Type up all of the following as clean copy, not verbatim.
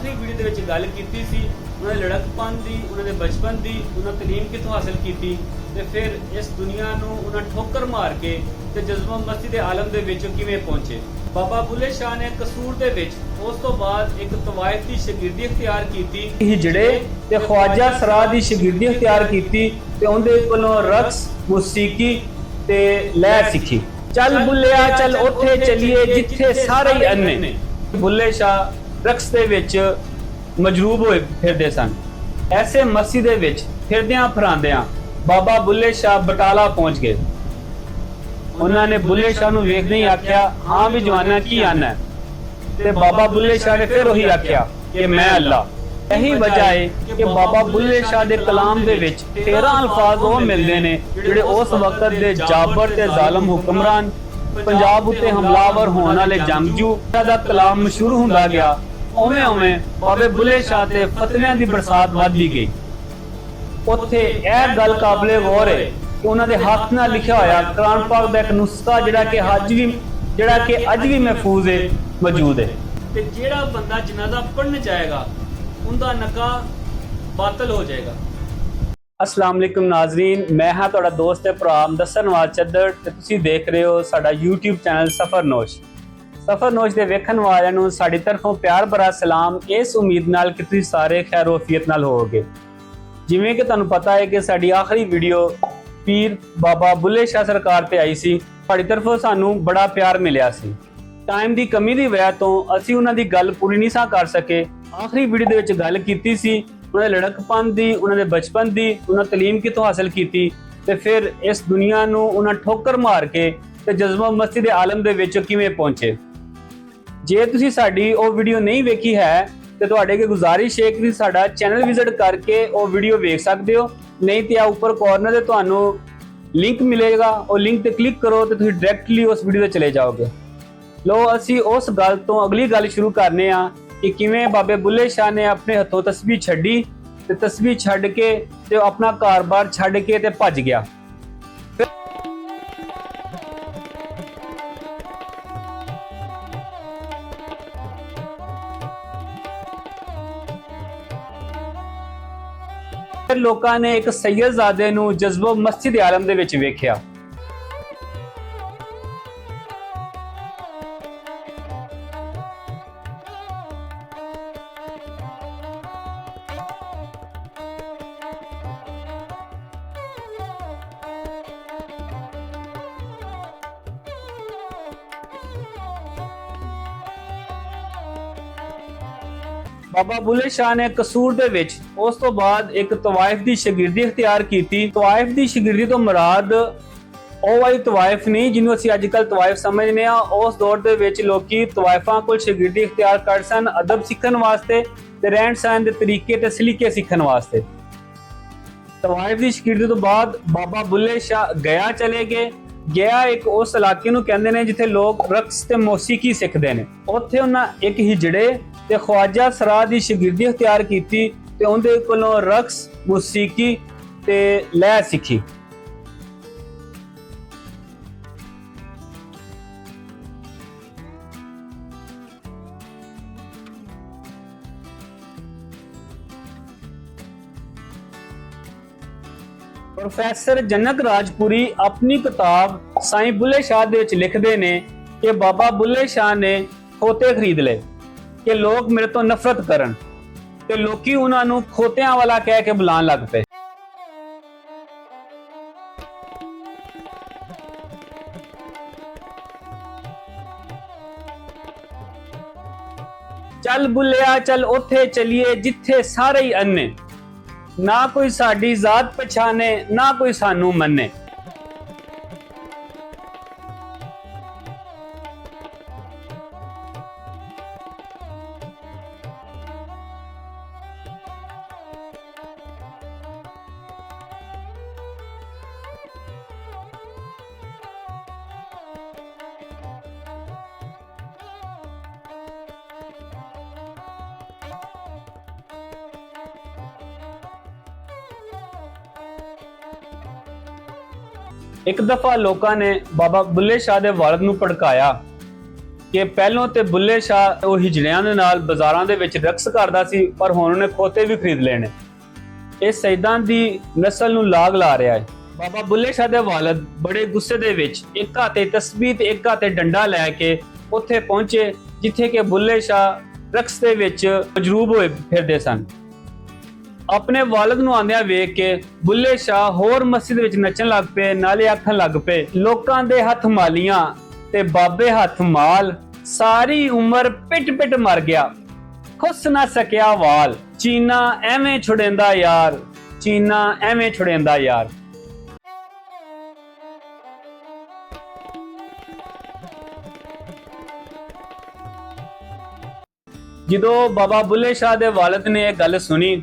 आखिरी वीडियो ਦੇ ਵਿੱਚ ਗੱਲ ਕੀਤੀ ਸੀ ਉਹਨਾਂ ਦੇ ਲੜਕਪਨ ਦੀ, ਉਹਨਾਂ ਦੇ ਬਚਪਨ ਦੀ, ਉਹਨਾਂ ਤਾਲੀਮ ਕਿੱਥੋਂ ਹਾਸਲ ਕੀਤੀ ਤੇ ਫਿਰ ਇਸ ਦੁਨੀਆ ਨੂੰ ਉਹਨਾਂ ਠੋਕਰ ਮਾਰ ਕੇ ਤੇ ਜਜ਼ਬਾ ਮਸਤੀ ਦੇ ਆਲਮ ਦੇ ਵਿੱਚ ਕਿਵੇਂ ਪਹੁੰਚੇ। ਬਾਬਾ ਬੁੱਲੇ ਸ਼ਾਹ ਨੇ ਕਸੂਰ ਦੇ ਵਿੱਚ ਉਸ ਤੋਂ ਬਾਅਦ ਇੱਕ ਤਵਾਇਫ ਦੀ ਸ਼ਾਗਿਰਦੀ ਇਖਤਿਆਰ ਕੀਤੀ, ਹਿਜੜੇ ਤੇ ਖਵਾਜਾ ਸਰਾ ਦੀ ਸ਼ਾਗਿਰਦੀ ਇਖਤਿਆਰ ਕੀਤੀ ਤੇ ਉਹਦੇ ਕੋਲੋਂ ਰਕਸ, ਮੂਸੀਕੀ ਤੇ ਲਹਿ ਸਿੱਖੀ। ਚੱਲ ਬੁੱਲਿਆ ਚੱਲ ਉੱਥੇ ਚੱਲੀਏ ਜਿੱਥੇ ਸਾਰੇ ਹੀ ਅੰਨੇ। ਬੁੱਲੇ ਸ਼ਾਹ ਰਕਸ ਦੇ ਵਿੱਚ ਮਜਰੂਬ ਹੋਏ ਫਿਰਦੇ ਸਨ। ਐਸੇ ਮਸਜਿਦ ਦੇ ਵਿੱਚ ਫਿਰਦਿਆਂ ਫਰਾਂਦਿਆਂ ਬਾਬਾ ਬੁੱਲੇ ਸ਼ਾਹ ਬਟਾਲਾ ਪਹੁੰਚ ਗਏ। ਉਹਨਾਂ ਨੇ ਬੁੱਲੇ ਸ਼ਾਹ ਨੂੰ ਵੇਖਦੇ ਹੀ ਆਖਿਆ, ਹਾਂ ਵੀ ਜਵਾਨਾ ਕੀ ਆਨਾ ਹੈ? ਤੇ ਬਾਬਾ ਬੁੱਲੇ ਸ਼ਾਹ ਨੇ ਫਿਰ ਉਹੀ ਆਖਿਆ ਕਿ ਮੈਂ ਅੱਲਾ। ਇਹੀ ਵਜ੍ਹਾ ਹੈ ਕਿ ਬਾਬਾ ਬੁੱਲੇ ਸ਼ਾਹ ਦੇ ਕਲਾਮ ਦੇ ਵਿੱਚ 13 ਅਲਫਾਜ਼ ਉਹ ਮਿਲਦੇ ਨੇ ਜਿਹੜੇ ਉਸ ਵਕਤ ਦੇ ਜਾਬਰ ਤੇ ਜ਼ਾਲਮ ਹੁਕਮਰਾਨ, ਪੰਜਾਬ ਉੱਤੇ ਹਮਲਾਵਰ ਹੋਣ ਵਾਲੇ ਜੰਗਜੂ ਦਾ ਕਲਾਮ ਮਸ਼ਹੂਰ ਹੁੰਦਾ ਗਿਆ। ਉਵੇਂ ਬਾਬੇ ਬੁੱਲੇ ਸ਼ਾਹ ਤੇ ਫਤਵਿਆਂ ਦੀ ਬਰਸਾਤ ਵੱਧਦੀ ਗਈ। ਉੱਥੇ ਇਹ ਗੱਲ ਕਾਬਲੇ ਗੌਰ ਹੈ ਕਿ ਉਹਨਾਂ ਦੇ ਹੱਥ ਨਾਲ ਲਿਖਿਆ ਹੋਇਆ ਕੁਰਾਨ ਪਾਕ ਦਾ ਇੱਕ ਨੁਸਖਾ ਜਿਹੜਾ ਕਿ ਅੱਜ ਵੀ ਮਹਿਫੂਜ਼ ਹੈ, ਮੌਜੂਦ ਹੈ। ਤੇ ਜਿਹੜਾ ਬੰਦਾ ਜਨਾਜ਼ਾ ਪੜ੍ਹਨ ਜਾਏਗਾ ਉਹਦਾ ਨਕਾਹ ਬਾਤਲ ਹੋ ਜਾਏਗਾ। अस्सलाम वालेकुम नाज़रीन, मैं हाँ तुहाडा दोस्त ते भरा मुदस्सर नवाज चद्दड़ ते तुसीं देख रहे हो साडा YouTube चैनल सफरनोश। सफरनोश दे वेखण वालिਆਂ ਨੂੰ ਸਾਡੀ ਤਰਫੋਂ ਪਿਆਰ ਭਰਾ ਸਲਾਮ, ਇਸ ਉਮੀਦ ਨਾਲ ਕਿ ਤੁਸੀਂ ਸਾਰੇ ਖੈਰ ਵਫੀਅਤ ਨਾਲ ਹੋਵੋਗੇ। ਜਿਵੇਂ ਕਿ ਤੁਹਾਨੂੰ ਪਤਾ ਹੈ ਕਿ ਸਾਡੀ ਆਖਰੀ ਵੀਡੀਓ ਪੀਰ ਬਾਬਾ ਬੁੱਲੇ ਸ਼ਾਹ ਸਰਕਾਰ ਤੇ ਆਈ ਸੀ। ਸਾਡੀ ਤਰਫੋਂ ਸਾਨੂੰ ਬੜਾ ਪਿਆਰ ਮਿਲਿਆ ਸੀ। ਟਾਈਮ ਦੀ ਕਮੀ ਦੀ ਵਜ੍ਹਾ ਤੋਂ ਅਸੀਂ ਉਹਨਾਂ ਦੀ ਗੱਲ ਪੂਰੀ ਨਹੀਂ ਸਾਂ ਕਰ ਸਕੇ। ਆਖਰੀ ਵੀਡੀਓ ਦੇ ਵਿੱਚ ਗੱਲ ਕੀਤੀ ਸੀ ਉਹਨਾਂ ਦੇ ਲੜਕਪਨ ਦੀ, ਉਹਨਾਂ ਦੇ ਬਚਪਨ ਦੀ, ਉਹਨਾਂ ਤਾਲੀਮ ਕਿੱਥੋਂ ਹਾਸਲ ਕੀਤੀ ਤੇ ਫਿਰ ਇਸ ਦੁਨੀਆ ਨੂੰ ਉਹਨਾਂ ਠੋਕਰ ਮਾਰ ਕੇ ਤੇ ਜਜ਼ਬਾ ਮਸਤੀ ਦੇ ਆਲਮ ਦੇ ਵਿੱਚ ਕਿਵੇਂ ਪਹੁੰਚੇ। ਜੇ ਤੁਸੀਂ ਸਾਡੀ ਉਹ ਵੀਡੀਓ ਨਹੀਂ ਵੇਖੀ ਹੈ ਤੇ ਤੁਹਾਡੇ ਅੱਗੇ ਗੁਜ਼ਾਰਿਸ਼ ਹੈ ਕਿ ਸਾਡਾ ਚੈਨਲ ਵਿਜ਼ਿਟ ਕਰਕੇ ਉਹ ਵੀਡੀਓ ਵੇਖ ਸਕਦੇ ਹੋ। ਨਹੀਂ ਤੇ ਆ ਉੱਪਰ ਕਾਰਨਰ ਤੇ ਤੁਹਾਨੂੰ ਲਿੰਕ ਮਿਲੇਗਾ, ਉਹ ਲਿੰਕ ਤੇ ਕਲਿੱਕ ਕਰੋ ਤੇ ਤੁਸੀਂ ਡਾਇਰੈਕਟਲੀ ਉਸ ਵੀਡੀਓ ਤੇ ਚਲੇ ਜਾਓਗੇ। ਲੋ ਅਸੀਂ ਉਸ ਗੱਲ ਤੋਂ ਅਗਲੀ ਗੱਲ ਸ਼ੁਰੂ ਕਰਨੇ ਆ ਕਿ ਕਿਵੇਂ ਬਾਬੇ ਬੁੱਲੇ ਸ਼ਾਹ ਨੇ ਆਪਣੇ ਹੱਥੋਂ ਤਸਬੀਹ ਛੱਡੀ ਤੇ ਤਸਬੀਹ ਛੱਡ ਕੇ ਤੇ ਆਪਣਾ ਘਰ-ਬਾਰ ਛੱਡ ਕੇ ਤੇ ਭੱਜ ਗਿਆ। ਫਿਰ ਲੋਕਾਂ ਨੇ ਇੱਕ ਸੈਯਦਜ਼ਾਦੇ ਨੂੰ ਜਜ਼ਬਾ ਮਸਤੀ ਦੇ ਆਲਮ ਦੇ ਵਿੱਚ ਵੇਖਿਆ। ਬਾਬਾ ਬੁੱਲੇ ਸ਼ਾਹ ਨੇ ਕਸੂਰ ਦੇ ਵਿੱਚ ਉਸ ਤੋਂ ਬਾਅਦ ਇੱਕ ਤਵਾਇਫ ਦੀ ਸ਼ਾਗਿਰਦੀ ਇਖਤਿਆਰ ਕੀਤੀ। ਤਵਾਇਫ ਦੀ ਸ਼ਾਗਿਰਦੀ ਤੋਂ ਮੁਰਾਦ ਉਹ ਵਾਲੀ ਤਵਾਇਫ ਨਹੀਂ ਜਿਹਨੂੰ ਅਸੀਂ ਅੱਜ ਕੱਲ ਤਵਾਇਫ ਸਮਝਦੇ ਆ। ਉਸ ਦੌਰ ਦੇ ਵਿੱਚ ਲੋਕੀ ਤਵਾਇਫਾਂ ਕੋਲ ਸ਼ਾਗਿਰਦੀ ਇਖਤਿਆਰ ਕਰ ਸਨ ਅਦਬ ਸਿੱਖਣ ਵਾਸਤੇ ਤੇ ਰਹਿਣ ਸਹਿਣ ਦੇ ਤਰੀਕੇ ਤੇ ਸਲੀਕੇ ਸਿੱਖਣ ਵਾਸਤੇ। ਤਵਾਇਫ ਦੀ ਸ਼ਾਗਿਰਦੀ ਤੋਂ ਬਾਅਦ ਬਾਬਾ ਬੁੱਲੇ ਸ਼ਾਹ ਗਿਆ ਚਲੇ ਗਏ। ਗਿਆ ਇੱਕ ਉਸ ਇਲਾਕੇ ਨੂੰ ਕਹਿੰਦੇ ਨੇ ਜਿੱਥੇ ਲੋਕ ਰਕਸ ਤੇ ਮੌਸੀਕੀ ਸਿੱਖਦੇ ਨੇ। ਉੱਥੇ ਉਹਨਾਂ ਇੱਕ ਹਿਜੜੇ ਤੇ ਖਵਾਜਾ ਸਰਾ ਦੀ ਸ਼ਾਗਿਰਦੀ ਇਖਤਿਆਰ ਕੀਤੀ ਤੇ ਉਹਦੇ ਕੋਲੋਂ ਰਕਸ, ਮੂਸੀਕੀ ਤੇ ਲਹਿ ਸਿੱਖੀ। ਪ੍ਰੋਫੈਸਰ ਜਨਕ ਰਾਜਪੁਰੀ ਆਪਣੀ ਕਿਤਾਬ ਸਾਈਂ ਬੁੱਲੇ ਸ਼ਾਹ ਦੇ ਵਿੱਚ ਲਿਖਦੇ ਨੇ ਕਿ ਬਾਬਾ ਬੁੱਲੇ ਸ਼ਾਹ ਨੇ ਖੋਤੇ ਖਰੀਦ ਲਏ ਕਿ ਲੋਕ ਮੇਰੇ ਤੋਂ ਨਫ਼ਰਤ ਕਰਨ ਤੇ ਲੋਕੀ ਉਹਨਾਂ ਨੂੰ ਖੋਤਿਆਂ ਵਾਲਾ ਕਹਿ ਕੇ ਬੁਲਾਉਣ ਲੱਗ ਪਏ। ਚੱਲ ਬੁੱਲਿਆ ਚੱਲ ਉੱਥੇ ਚੱਲੀਏ ਜਿੱਥੇ ਸਾਰੇ ਹੀ ਅੰਨੇ, ਨਾ ਕੋਈ ਸਾਡੀ ਜ਼ਾਤ ਪਛਾਣੇ ਨਾ ਕੋਈ ਸਾਨੂੰ ਮੰਨੇ। ਇੱਕ ਦਫਾ ਲੋਕਾਂ ਨੇ ਬਾਬਾ ਬੁੱਲੇ ਸ਼ਾਹ ਦੇ ਵਾਲਿਦ ਨੂੰ ਭੜਕਾਇਆ ਕਿ ਪਹਿਲੋਂ ਤੇ ਬੁੱਲੇ ਸ਼ਾਹ ਉਹ ਹਿਜੜਿਆਂ ਦੇ ਨਾਲ ਬਾਜ਼ਾਰਾਂ ਦੇ ਵਿੱਚ ਰਕਸ ਕਰਦਾ ਸੀ, ਪਰ ਹੁਣ ਉਹਨੇ ਖੋਤੇ ਵੀ ਖਰੀਦ ਲਏ ਨੇ। ਇਹ ਸੈਦਾਂ ਦੀ ਨਸਲ ਨੂੰ ਲਾਗ ਲਾ ਰਿਹਾ ਹੈ। ਬਾਬਾ ਬੁੱਲੇ ਸ਼ਾਹ ਦੇ ਵਾਲਿਦ ਬੜੇ ਗੁੱਸੇ ਦੇ ਵਿੱਚ ਇੱਕ ਹੱਥੇ ਤਸਬੀਹ ਤੇ ਇੱਕ ਹੱਥੇ ਡੰਡਾ ਲੈ ਕੇ ਉੱਥੇ ਪਹੁੰਚੇ ਜਿੱਥੇ ਕਿ ਬੁੱਲੇ ਸ਼ਾਹ ਰਕਸ ਦੇ ਵਿੱਚ ਮਜਰੂਬ ਹੋਏ ਫਿਰਦੇ ਸਨ। ਆਪਣੇ ਵਾਲਿਦ ਨੂੰ ਆਂਦਿਆਂ ਵੇਖ ਕੇ ਬੁੱਲੇ ਸ਼ਾਹ ਹੋਰ ਮਸਜਿਦ ਵਿੱਚ ਨੱਚਣ ਲੱਗ ਪਏ, ਨਾਲੇ ਆਖਣ ਲੱਗ ਪਏ, ਲੋਕਾਂ ਦੇ ਹੱਥ ਮਾਲੀਆਂ ਤੇ ਬਾਬੇ ਹੱਥ ਮਾਲ, ਸਾਰੀ ਉਮਰ ਪਿੱਟ ਪਿੱਟ ਮਰ ਗਿਆ, ਖੁੱਸ ਨਾ ਸਕਿਆ ਵਾਲ, ਚੀਨਾ ਐਵੇਂ ਛੁੜੇਂਦਾ ਯਾਰ, ਚੀਨਾ ਐਵੇਂ ਛੁੜੇਂਦਾ ਯਾਰ। ਜਦੋਂ ਬਾਬਾ ਬੁੱਲੇ ਸ਼ਾਹ ਦੇ ਵਾਲਿਦ ਨੇ ਇਹ ਗੱਲ ਸੁਣੀ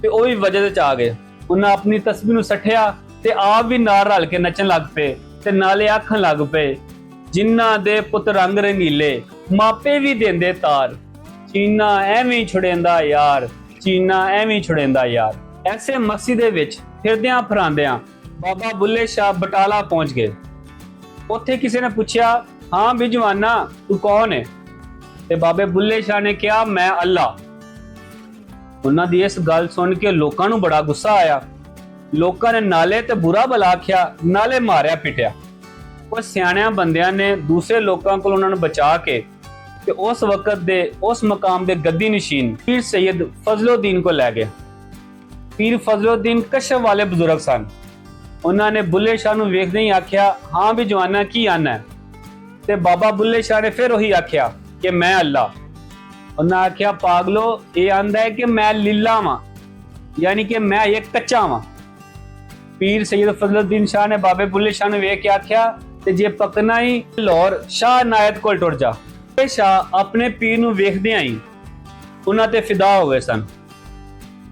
ਤੇ ਉਹ ਵੀ ਵਜਦ ਚ ਆ ਗਏ। ਉਹਨਾਂ ਆਪਣੀ ਤਸਬੀਹ ਨੂੰ ਸੱਠਿਆ ਤੇ ਆਪ ਵੀ ਨਾਲ ਰਲ ਕੇ ਨੱਚਣ ਲੱਗ ਪਏ ਤੇ ਨਾਲੇ ਆਖਣ ਲੱਗ ਪਏ, ਜਿਨ੍ਹਾਂ ਦੇ ਪੁੱਤ ਰੰਗ ਰੰਗੀਲੇ, ਮਾਪੇ ਵੀ ਦਿੰਦੇ ਤਾਰ, ਚੀਨਾ ਐਵੇਂ ਛੁੜੇਂਦਾ ਯਾਰ, ਚੀਨਾ ਐਵੇਂ ਛੁੜੇਂਦਾ ਯਾਰ। ਐਸੇ ਮਸਜਿਦ ਦੇ ਵਿੱਚ ਫਿਰਦਿਆਂ ਫਰਾਂਦਿਆਂ ਬਾਬਾ ਬੁੱਲੇ ਸ਼ਾਹ ਬਟਾਲਾ ਪਹੁੰਚ ਗਏ। ਉੱਥੇ ਕਿਸੇ ਨੇ ਪੁੱਛਿਆ, ਹਾਂ ਵੀ ਜਵਾਨਾ ਤੂੰ ਕੌਣ ਹੈ? ਤੇ ਬਾਬੇ ਬੁੱਲੇ ਸ਼ਾਹ ਨੇ ਕਿਹਾ, ਮੈਂ ਅੱਲਾ। ਉਹਨਾਂ ਦੀ ਇਸ ਗੱਲ ਸੁਣ ਕੇ ਲੋਕਾਂ ਨੂੰ ਬੜਾ ਗੁੱਸਾ ਆਇਆ। ਲੋਕਾਂ ਨੇ ਨਾਲੇ ਤੇ ਬੁਰਾ ਭਲਾ ਆਖਿਆ, ਨਾਲੇ ਮਾਰਿਆ ਪਿੱਟਿਆ। ਉਹ ਸਿਆਣਿਆਂ ਬੰਦਿਆਂ ਨੇ ਦੂਸਰੇ ਲੋਕਾਂ ਕੋਲ ਉਹਨਾਂ ਨੂੰ ਬਚਾ ਕੇ ਤੇ ਉਸ ਵਕਤ ਦੇ ਉਸ ਮਕਾਮ ਦੇ ਗੱਦੀ ਨਸ਼ੀਨ ਪੀਰ ਸੈयद ਫਜ਼ਲੁਦੀਨ ਕੋ ਲੈ ਗਏ। ਪੀਰ ਫਜ਼ਲੁਦੀਨ ਕਸ਼ਫ ਵਾਲੇ ਬਜ਼ੁਰਗ ਸਨ। ਉਹਨਾਂ ਨੇ ਬੁੱਲੇ ਸ਼ਾਹ ਨੂੰ ਵੇਖਦੇ ਹੀ ਆਖਿਆ, ਹਾਂ ਵੀ ਜਵਾਨਾ ਕੀ ਆਨਾ ਹੈ? ਤੇ ਬਾਬਾ ਬੁੱਲੇ ਸ਼ਾਹ ਨੇ ਫਿਰ ਉਹੀ ਆਖਿਆ ਕਿ ਮੈਂ ਅੱਲਾ। ਉਹਨਾਂ ਆਖਿਆ, ਪਾਗਲੋ, ਇਹ ਆਂਦਾ ਹੈ ਕਿ ਮੈਂ ਲੀਲਾ ਵਾਂ, ਯਾਨੀ ਕਿ ਮੈਂ ਇੱਕ ਕੱਚਾ ਵਾਂ। ਪੀਰ ਸੈयद ਫਜ਼ਲੁਦੀਨ ਸ਼ਾਹ ਨੇ ਬਾਬੇ ਬੁੱਲੇ ਸ਼ਾਹ ਨੂੰ ਵੇਖ ਕੇ ਆਖਿਆ, ਤੇ ਜੇ ਪਕਣਾ ਹੀ ਲਾਹੌਰ ਸ਼ਾਹ ਨਾਇਦ ਕੋਲ ਟੁਰ ਜਾ। ਇਹ ਸ਼ਾਹ ਆਪਣੇ ਪੀਰ ਨੂੰ ਵੇਖਦੇ ਹੀ ਉਹਨਾਂ ਤੇ ਫਿਦਾ ਹੋ ਗਏ ਸਨ।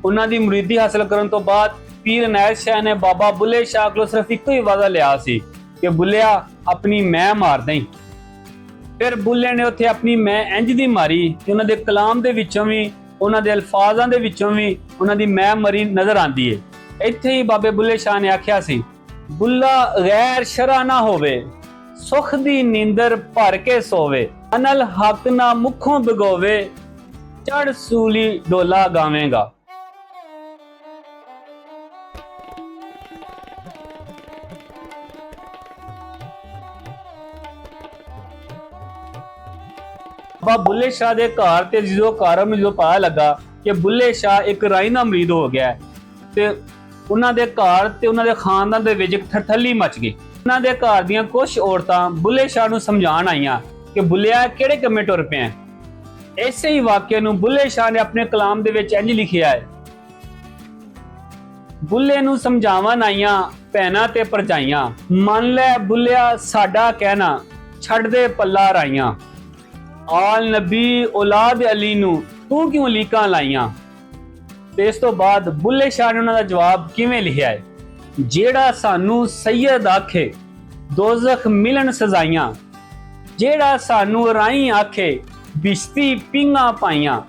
ਉਹਨਾਂ ਦੀ ਮੁਰੀਦੀ ਹਾਸਲ ਕਰਨ ਤੋਂ ਬਾਅਦ ਪੀਰ ਨਾਇਦ ਸ਼ਾਹ ਨੇ ਬਾਬਾ ਬੁੱਲੇ ਸ਼ਾਹ ਕੋਲ ਸਿਰਫ ਇੱਕੋ ਹੀ ਵਾਅਦਾ ਲਿਆ ਸੀ ਕਿ ਬੁੱਲਿਆ ਆਪਣੀ ਮੈਂ ਮਾਰ ਦੇਈਂ। ਫਿਰ ਬੁੱਲੇ ਨੇ ਉੱਥੇ ਆਪਣੀ ਮੈਂ ਇੰਜ ਦੀ ਮਾਰੀ ਕਿ ਉਹਨਾਂ ਦੇ ਕਲਾਮ ਦੇ ਵਿੱਚੋਂ ਵੀ, ਉਹਨਾਂ ਦੇ ਅਲਫਾਜ਼ਾਂ ਦੇ ਵਿੱਚੋਂ ਵੀ ਉਹਨਾਂ ਦੀ ਮੈਂ ਮਰੀ ਨਜ਼ਰ ਆਂਦੀ ਹੈ। ਇੱਥੇ ਹੀ ਬਾਬੇ ਬੁੱਲੇ ਸ਼ਾਹ ਨੇ ਆਖਿਆ ਸੀ, ਬੁੱਲਾ ਗੈਰ ਸ਼ਰਾ ਨਾ ਹੋਵੇ, ਸੁਖ ਦੀ ਨੀਂਦਰ ਭਰ ਕੇ ਸੋਵੇ, ਅਨਲ ਹੱਕ ਨਾ ਮੁਖੋਂ ਬਿਗੋਵੇ, ਚੜ ਸੂਲੀ ਡੋਲਾ ਗਾਵੇਂਗਾ। ਬਾਬਾ ਬੁੱਲੇ ਸ਼ਾਹ ਦੇ ਘਰ ਤੇ ਜਦੋਂ ਕਾਰਮ ਨੂੰ ਪਤਾ ਲੱਗਾ ਕਿ ਬੁੱਲੇ ਸ਼ਾਹ ਇੱਕ ਰਾਈ ਦਾ ਮਰੀਦ ਹੋ ਗਿਆ ਤੇ ਉਹਨਾਂ ਦੇ ਘਰ ਤੇ ਉਹਨਾਂ ਦੇ ਖਾਨਦਾਨ ਦੇ ਵਿੱਚ ਇੱਕ ਥਰਥੱਲੀ ਮਚ ਗਈ। ਉਹਨਾਂ ਦੇ ਘਰ ਦੀਆਂ ਕੁਝ ਔਰਤਾਂ ਬੁੱਲੇ ਸ਼ਾਹ ਨੂੰ ਸਮਝਾਉਣ ਆਈਆਂ ਕਿ ਬੁੱਲਿਆ ਕਿਹੜੇ ਕੰਮੇ ਟੁਰ ਪਿਆ। ਇਸੇ ਹੀ ਵਾਕਿਏ ਨੂੰ ਬੁੱਲੇ ਸ਼ਾਹ ਨੇ ਆਪਣੇ ਕਲਾਮ ਦੇ ਵਿੱਚ ਇੰਜ ਲਿਖਿਆ ਹੈ, ਬੁੱਲੇ ਨੂੰ ਸਮਝਾਵਣ ਆਈਆਂ ਭੈਣਾਂ ਤੇ ਭਰਜਾਈਆਂ, ਮੰਨ ਲੈ ਬੁੱਲਿਆ ਸਾਡਾ ਕਹਿਣਾ, ਛੱਡ ਦੇ ਪੱਲਾ ਰਾਈਆਂ, ਆਲ ਨਬੀ ਔਲਾਦ ਅਲੀ ਨੂੰ ਤੂੰ ਕਿਉਂ ਲੀਕਾਂ ਲਾਈਆਂ। ਤੇ ਇਸ ਤੋਂ ਬਾਅਦ ਬੁੱਲੇ ਸ਼ਾਹ ਨੇ ਉਹਨਾਂ ਦਾ ਜਵਾਬ ਕਿਵੇਂ ਲਿਖਿਆ ਹੈ, ਜਿਹੜਾ ਸਾਨੂੰ ਸੈयद ਆਖੇ ਦੋਜ਼ਖ ਮਿਲਣ ਸਜ਼ਾਈਆਂ, ਜਿਹੜਾ ਸਾਨੂੰ ਰਾਈ ਆਖੇ ਬਿਸ਼ਤੀ ਪਿੰਗਾ ਪਾਈਆਂ,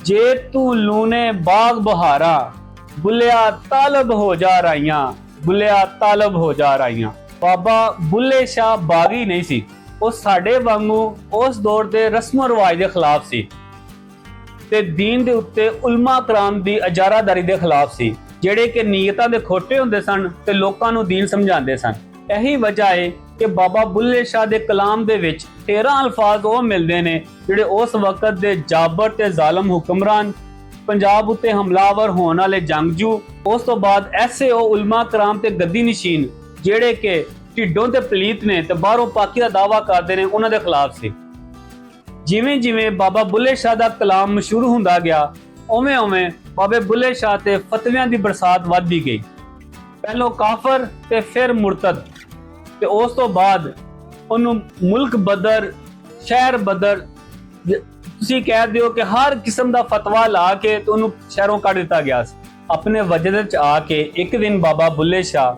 ਜੇ ਤੂੰ ਲੂਨੇ ਬਾਗ ਬਹਾਰਾ, ਬੁੱਲਿਆ ਤਾਲਬ ਹੋ ਜਾ ਰਾਈਆਂ, ਬੁੱਲਿਆ ਤਾਲਬ ਹੋ ਜਾ ਰਾਈਆਂ। ਬਾਬਾ ਬੁੱਲੇ ਸ਼ਾਹ ਬਾਗੀ ਨਹੀਂ ਸੀ, ਉਹ ਸਾਡੇ ਵਾਂਗੂ ਉਸ ਦੌਰ ਦੇ ਰਸਮੋ ਰਿਵਾਜ ਦੇ ਖਿਲਾਫ ਸੀ ਤੇ ਦੀਨ ਦੇ ਉੱਤੇ ਉਲਮਾ ਕਰਾਮ ਦੀ ਇਜਾਰਾਦਾਰੀ ਦੇ ਖਿਲਾਫ ਸੀ, ਜਿਹੜੇ ਕਿ ਨੀਅਤਾਂ ਦੇ ਖੋਟੇ ਹੁੰਦੇ ਸਨ ਤੇ ਲੋਕਾਂ ਨੂੰ ਦੀਨ ਸਮਝਾਉਂਦੇ ਸਨ। ਇਹੀ ਵਜ੍ਹਾ ਹੈ ਕਿ ਬਾਬਾ ਬੁੱਲੇ ਸ਼ਾਹ ਦੇ ਕਲਾਮ ਦੇ ਵਿੱਚ 13 ਅਲਫਾਜ਼ ਉਹ ਮਿਲਦੇ ਨੇ ਜਿਹੜੇ ਉਸ ਵਕਤ ਦੇ ਜਾਬਰ ਤੇ ਜ਼ਾਲਮ ਹੁਕਮਰਾਨ, ਪੰਜਾਬ ਉੱਤੇ ਹਮਲਾਵਰ ਹੋਣ ਵਾਲੇ ਜੰਗਜੂ, ਉਸ ਤੋਂ ਬਾਅਦ ਐਸੇ ਉਹ ਉਲਮਾ ਕਰਾਮ ਤੇ ਗੱਦੀ ਨਸ਼ੀਨ ਜਿਹੜੇ ਕਿ ਢਿੱਡੋਂ ਤੇ ਪਲੀਤ ਨੇ ਤੇ ਬਾਹਰੋਂ ਪਾਕੀ ਦਾ ਦਾਵਾ ਕਰਦੇ ਨੇ, ਉਹਨਾਂ ਦੇ ਖਿਲਾਫ ਸੀ। ਜਿਵੇਂ ਜਿਵੇਂ ਬਾਬਾ ਬੁੱਲੇ ਸ਼ਾਹ ਦਾ ਕਲਾਮ ਮਸ਼ਹੂਰ ਹੁੰਦਾ ਗਿਆ, ਉਵੇਂ ਉਵੇਂ ਬਾਬੇ ਬੁੱਲੇ ਸ਼ਾਹ ਤੇ ਫਤਵਿਆਂ ਦੀ ਬਰਸਾਤ ਵੱਧਦੀ ਗਈ। ਪਹਿਲੋਂ ਕਾਫਰ ਤੇ ਫਿਰ ਮੁਰਤਦ, ਤੇ ਉਸ ਤੋਂ ਬਾਅਦ ਉਹਨੂੰ ਮੁਲਕ ਬਦਰ, ਸ਼ਹਿਰ ਬਦਰ, ਤੁਸੀਂ ਕਹਿ ਦਿਓ ਕਿ ਹਰ ਕਿਸਮ ਦਾ ਫਤਵਾ ਲਾ ਕੇ ਤੇ ਉਹਨੂੰ ਸ਼ਹਿਰੋਂ ਕੱਢ ਦਿੱਤਾ ਗਿਆ ਸੀ। ਆਪਣੇ ਵਜਦ ਵਿੱਚ ਆ ਕੇ ਇੱਕ ਦਿਨ ਬਾਬਾ ਬੁੱਲੇ ਸ਼ਾਹ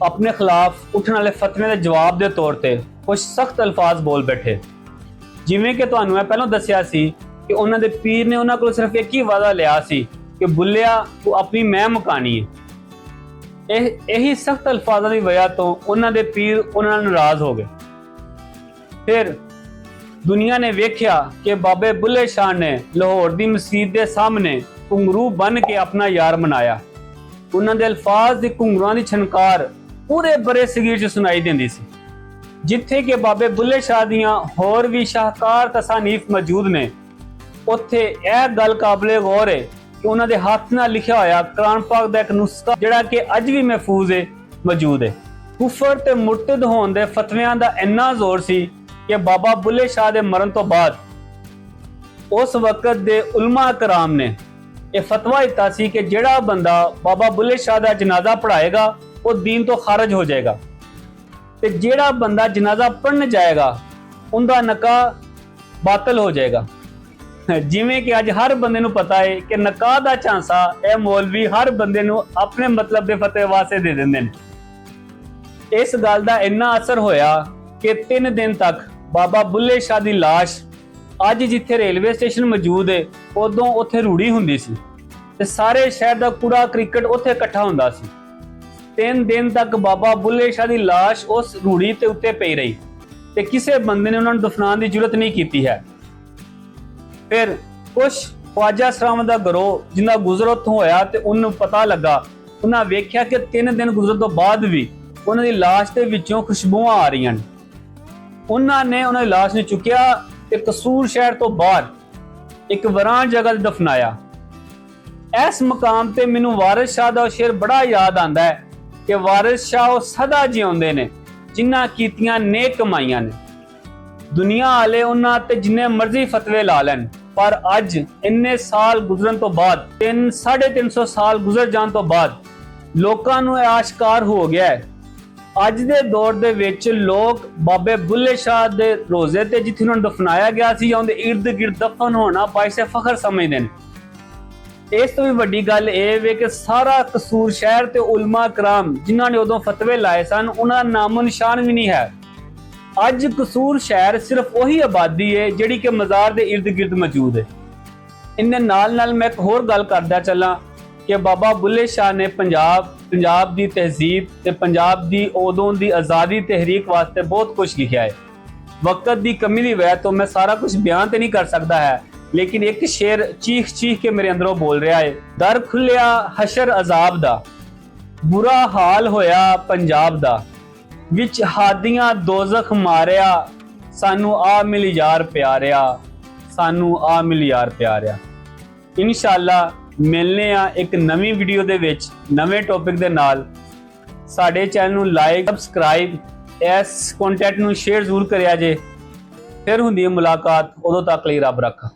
ਆਪਣੇ ਖਿਲਾਫ ਉੱਠਣ ਵਾਲੇ ਫਤਵੇ ਦੇ ਜਵਾਬ ਦੇ ਤੌਰ ਤੇ ਕੁਝ ਸਖਤ ਅਲਫਾਜ਼ ਬੋਲ ਬੈਠੇ। ਜਿਵੇਂ ਕਿ ਤੁਹਾਨੂੰ ਮੈਂ ਪਹਿਲਾਂ ਦੱਸਿਆ ਸੀ ਕਿ ਉਹਨਾਂ ਦੇ ਪੀਰ ਨੇ ਉਹਨਾਂ ਕੋਲ ਸਿਰਫ ਇੱਕ ਹੀ ਵਾਅਦਾ ਲਿਆ ਸੀ ਕਿ ਬੁੱਲਿਆ ਤੂੰ ਆਪਣੀ ਮੈਂ ਮੁਕਾਣੀ ਹੈ। ਇਹੀ ਸਖਤ ਅਲਫਾਜ਼ਾਂ ਦੀ ਵਜ੍ਹਾ ਤੋਂ ਉਹਨਾਂ ਦੇ ਪੀਰ ਉਹਨਾਂ ਨਾਲ ਨਾਰਾਜ਼ ਹੋ ਗਏ। ਫਿਰ ਦੁਨੀਆ ਨੇ ਵੇਖਿਆ ਕਿ ਬਾਬੇ ਬੁੱਲੇ ਸ਼ਾਹ ਨੇ ਲਾਹੌਰ ਦੀ ਮਸਜਿਦ ਦੇ ਸਾਹਮਣੇ ਘੁੰਗਰੂ ਬਨ ਕੇ ਆਪਣਾ ਯਾਰ ਮਨਾਇਆ। ਉਹਨਾਂ ਦੇ ਅਲਫਾਜ਼ ਦੀ ਘੁੰਗਰੂਆਂ ਦੀ ਛਣਕਾਰ ਪੂਰੇ ਬਰੇ ਸਗੀਰ 'ਚ ਸੁਣਾਈ ਦਿੰਦੀ ਸੀ। ਜਿੱਥੇ ਕਿ ਬਾਬੇ ਬੁੱਲੇ ਸ਼ਾਹ ਦੀਆਂ ਹੋਰ ਵੀ ਸ਼ਾਹਕਾਰ ਤਸਾਨੀਫ ਮੌਜੂਦ ਨੇ, ਉੱਥੇ ਇਹ ਗੱਲ ਕਾਬਲੇ ਗੌਰ ਹੈ ਕਿ ਉਹਨਾਂ ਦੇ ਹੱਥ ਨਾਲ ਲਿਖਿਆ ਹੋਇਆ ਕੁਰਾਨ ਪਾਕ ਦਾ ਇੱਕ ਨੁਸਖਾ ਜਿਹੜਾ ਕਿ ਅੱਜ ਵੀ ਮਹਿਫੂਜ਼ ਹੈ, ਮੌਜੂਦ ਹੈ। ਕੁਫਰ ਤੇ ਮੁਰਤਦ ਹੋਣ ਦੇ ਫਤਵਿਆਂ ਦਾ ਇੰਨਾ ਜ਼ੋਰ ਸੀ ਕਿ ਬਾਬਾ ਬੁੱਲੇ ਸ਼ਾਹ ਦੇ ਮਰਨ ਤੋਂ ਬਾਅਦ ਉਸ ਵਕਤ ਦੇ ਉਲਮਾ ਕਰਾਮ ਨੇ ਇਹ ਫਤਵਾ ਦਿੱਤਾ ਸੀ ਕਿ ਜਿਹੜਾ ਬੰਦਾ ਬਾਬਾ ਬੁੱਲੇ ਸ਼ਾਹ ਦਾ ਜਨਾਜ਼ਾ ਪੜ੍ਹਾਏਗਾ ਉਹ ਦੀਨ ਤੋਂ ਖਾਰਜ ਹੋ ਜਾਏਗਾ, ਤੇ ਜਿਹੜਾ ਬੰਦਾ ਜਨਾਜ਼ਾ ਪੜ੍ਹਨ ਜਾਏਗਾ ਉਹਦਾ ਨਿਕਾਹ ਬਾਤਲ ਹੋ ਜਾਏਗਾ। ਜਿਵੇਂ ਕਿ ਅੱਜ ਹਰ ਬੰਦੇ ਨੂੰ ਪਤਾ ਹੈ ਕਿ ਨਿਕਾਹ ਦਾ ਝਾਂਸਾ ਇਹ ਮੌਲਵੀ ਹਰ ਬੰਦੇ ਨੂੰ ਆਪਣੇ ਮਤਲਬ ਦੇ ਫਤਵੇ ਵਾਸਤੇ ਦੇ ਦਿੰਦੇ ਨੇ। ਇਸ ਗੱਲ ਦਾ ਇੰਨਾ ਅਸਰ ਹੋਇਆ ਕਿ 3 ਦਿਨ ਤੱਕ ਬਾਬਾ ਬੁੱਲੇ ਸ਼ਾਹ ਦੀ ਲਾਸ਼ ਅੱਜ ਜਿੱਥੇ ਰੇਲਵੇ ਸਟੇਸ਼ਨ ਮੌਜੂਦ ਹੈ ਉਦੋਂ ਉੱਥੇ ਰੂੜੀ ਹੁੰਦੀ ਸੀ ਤੇ ਸਾਰੇ ਸ਼ਹਿਰ ਦਾ ਕੂੜਾ ਕ੍ਰਿਕਟ ਉੱਥੇ ਇਕੱਠਾ ਹੁੰਦਾ ਸੀ। 3 ਦਿਨ ਤੱਕ ਬਾਬਾ ਬੁੱਲੇ ਸ਼ਾਹ ਦੀ ਲਾਸ਼ ਉਸ ਰੂੜੀ ਤੇ ਉੱਤੇ ਪਈ ਰਹੀ ਤੇ ਕਿਸੇ ਬੰਦੇ ਨੇ ਉਹਨਾਂ ਨੂੰ ਦਫਨਾਉਣ ਦੀ ਜ਼ਰੂਰਤ ਨਹੀਂ ਕੀਤੀ ਹੈ। ਫਿਰ ਕੁਝ ਖਵਾਜਾ ਸਰਾਵਾਂ ਦਾ ਗਰੋਹ ਜਿੰਨਾ ਗੁਜ਼ਰ ਉੱਥੋਂ ਹੋਇਆ ਤੇ ਉਹਨੂੰ ਪਤਾ ਲੱਗਾ, ਉਹਨਾਂ ਵੇਖਿਆ ਕਿ 3 ਦਿਨ ਗੁਜ਼ਰਨ ਤੋਂ ਬਾਅਦ ਵੀ ਉਹਨਾਂ ਦੀ ਲਾਸ਼ ਦੇ ਵਿੱਚੋਂ ਖੁਸ਼ਬੂਆਂ ਆ ਰਹੀਆਂ ਨੇ। ਉਹਨਾਂ ਨੇ ਉਹਨਾਂ ਦੀ ਲਾਸ਼ ਨੂੰ ਚੁੱਕਿਆ ਤੇ ਕਸੂਰ ਸ਼ਹਿਰ ਤੋਂ ਬਾਹਰ ਇੱਕ ਵੀਰਾਨ ਜਗ੍ਹਾ ਤੇ ਦਫਨਾਇਆ। ਇਸ ਮਕਾਮ ਤੇ ਮੈਨੂੰ ਵਾਰਿਸ ਸ਼ਾਹ ਦਾ ਸ਼ੇਰ ਬੜਾ ਯਾਦ ਆਂਦਾ ਹੈ ਕਿ ਵਾਰਿਸ ਸ਼ਾਹ ਉਹ ਸਦਾ ਜਿਉਂਦੇ ਨੇ ਜਿਨ੍ਹਾਂ ਕੀਤੀਆਂ ਨੇਕ ਕਮਾਈਆਂ ਨੇ। ਦੁਨੀਆ ਵਾਲੇ ਉਹਨਾਂ ਤੇ ਜਿੰਨੇ ਮਰਜ਼ੀ ਫਤਵੇ ਲਾ ਲੈਣ, ਪਰ ਅੱਜ ਇੰਨੇ ਸਾਲ ਗੁਜ਼ਰਨ ਤੋਂ ਬਾਅਦ 350 ਸਾਲ ਗੁਜ਼ਰ ਜਾਣ ਤੋਂ ਬਾਅਦ ਲੋਕਾਂ ਨੂੰ ਇਹ ਆਸ਼ਕਾਰ ਹੋ ਗਿਆ ਹੈ। ਅੱਜ ਦੇ ਦੌਰ ਦੇ ਵਿੱਚ ਲੋਕ ਬਾਬੇ ਬੁੱਲੇ ਸ਼ਾਹ ਦੇ ਰੋਜ਼ੇ ਤੇ ਜਿੱਥੇ ਉਹਨਾਂ ਨੂੰ ਦਫਨਾਇਆ ਗਿਆ ਸੀ ਜਾਂ ਉਹਦੇ ਇਰਦ ਗਿਰਦ ਦਫਨ ਹੋਣਾ ਬਾਇਸੇ ਫਖਰ ਸਮਝਦੇ ਨੇ। ਇਸ ਤੋਂ ਵੀ ਵੱਡੀ ਗੱਲ ਇਹ ਵੇ ਕਿ ਸਾਰਾ ਕਸੂਰ ਸ਼ਹਿਰ ਤੇ ਉਲਮਾ ਕਰਾਮ ਜਿਨ੍ਹਾਂ ਨੇ ਉਦੋਂ ਫਤਵੇ ਲਾਏ ਸਨ ਉਹਨਾਂ ਦਾ ਨਾਮੋ ਨਿਸ਼ਾਨ ਵੀ ਨਹੀਂ ਹੈ। ਅੱਜ ਕਸੂਰ ਸ਼ਹਿਰ ਸਿਰਫ ਉਹੀ ਆਬਾਦੀ ਹੈ ਜਿਹੜੀ ਕਿ ਮਜ਼ਾਰ ਦੇ ਇਰਦ ਗਿਰਦ ਮੌਜੂਦ ਹੈ। ਇਹਨੇ ਨਾਲ ਮੈਂ ਇੱਕ ਹੋਰ ਗੱਲ ਕਰਦਾ ਚੱਲਾਂ ਕਿ ਬਾਬਾ ਬੁੱਲੇ ਸ਼ਾਹ ਨੇ ਪੰਜਾਬ ਦੀ ਤਹਿਜ਼ੀਬ ਤੇ ਪੰਜਾਬ ਦੀ ਉਦੋਂ ਦੀ ਆਜ਼ਾਦੀ ਤਹਿਰੀਕ ਵਾਸਤੇ ਬਹੁਤ ਕੁਝ ਲਿਖਿਆ ਹੈ। ਵਕਤ ਦੀ ਕਮੀ ਦੀ ਵਜ੍ਹਾ ਤੋਂ ਮੈਂ ਸਾਰਾ ਕੁਝ ਬਿਆਨ ਤੇ ਨਹੀਂ ਕਰ ਸਕਦਾ ਹੈ, ਲੇਕਿਨ ਇੱਕ ਸ਼ੇਰ ਚੀਖ ਕੇ ਮੇਰੇ ਅੰਦਰੋਂ ਬੋਲ ਰਿਹਾ ਹੈ। ਦਰ ਖੁੱਲਿਆ ਹਸ਼ਰ ਅਜ਼ਾਬ ਦਾ, ਬੁਰਾ ਹਾਲ ਹੋਇਆ ਪੰਜਾਬ ਦਾ, ਵਿੱਚ ਹਾਦੀਆਂ ਦੋਜ਼ਖ ਮਾਰਿਆ, ਸਾਨੂੰ ਆ ਮਿਲ ਯਾਰ ਪਿਆਰਿਆ, ਸਾਨੂੰ ਆ ਮਿਲ ਯਾਰ ਪਿਆਰਿਆ। ਇਨਸ਼ਾਅੱਲਾ ਮਿਲਨੇ ਆ ਇੱਕ ਨਵੀਂ ਵੀਡੀਓ ਦੇ ਵਿੱਚ ਨਵੇਂ ਟੌਪਿਕ ਦੇ ਨਾਲ। ਸਾਡੇ ਚੈਨਲ ਨੂੰ ਲਾਈਕ ਸਬਸਕ੍ਰਾਈਬ ਇਸ ਕੰਟੈਂਟ ਨੂੰ ਸ਼ੇਅਰ ਜ਼ਰੂਰ ਕਰਿਆ ਜੇ। ਫਿਰ ਹੁੰਦੀ ਹੈ ਮੁਲਾਕਾਤ, ਉਦੋਂ ਤੱਕ ਲਈ ਰੱਬ ਰੱਖਾ।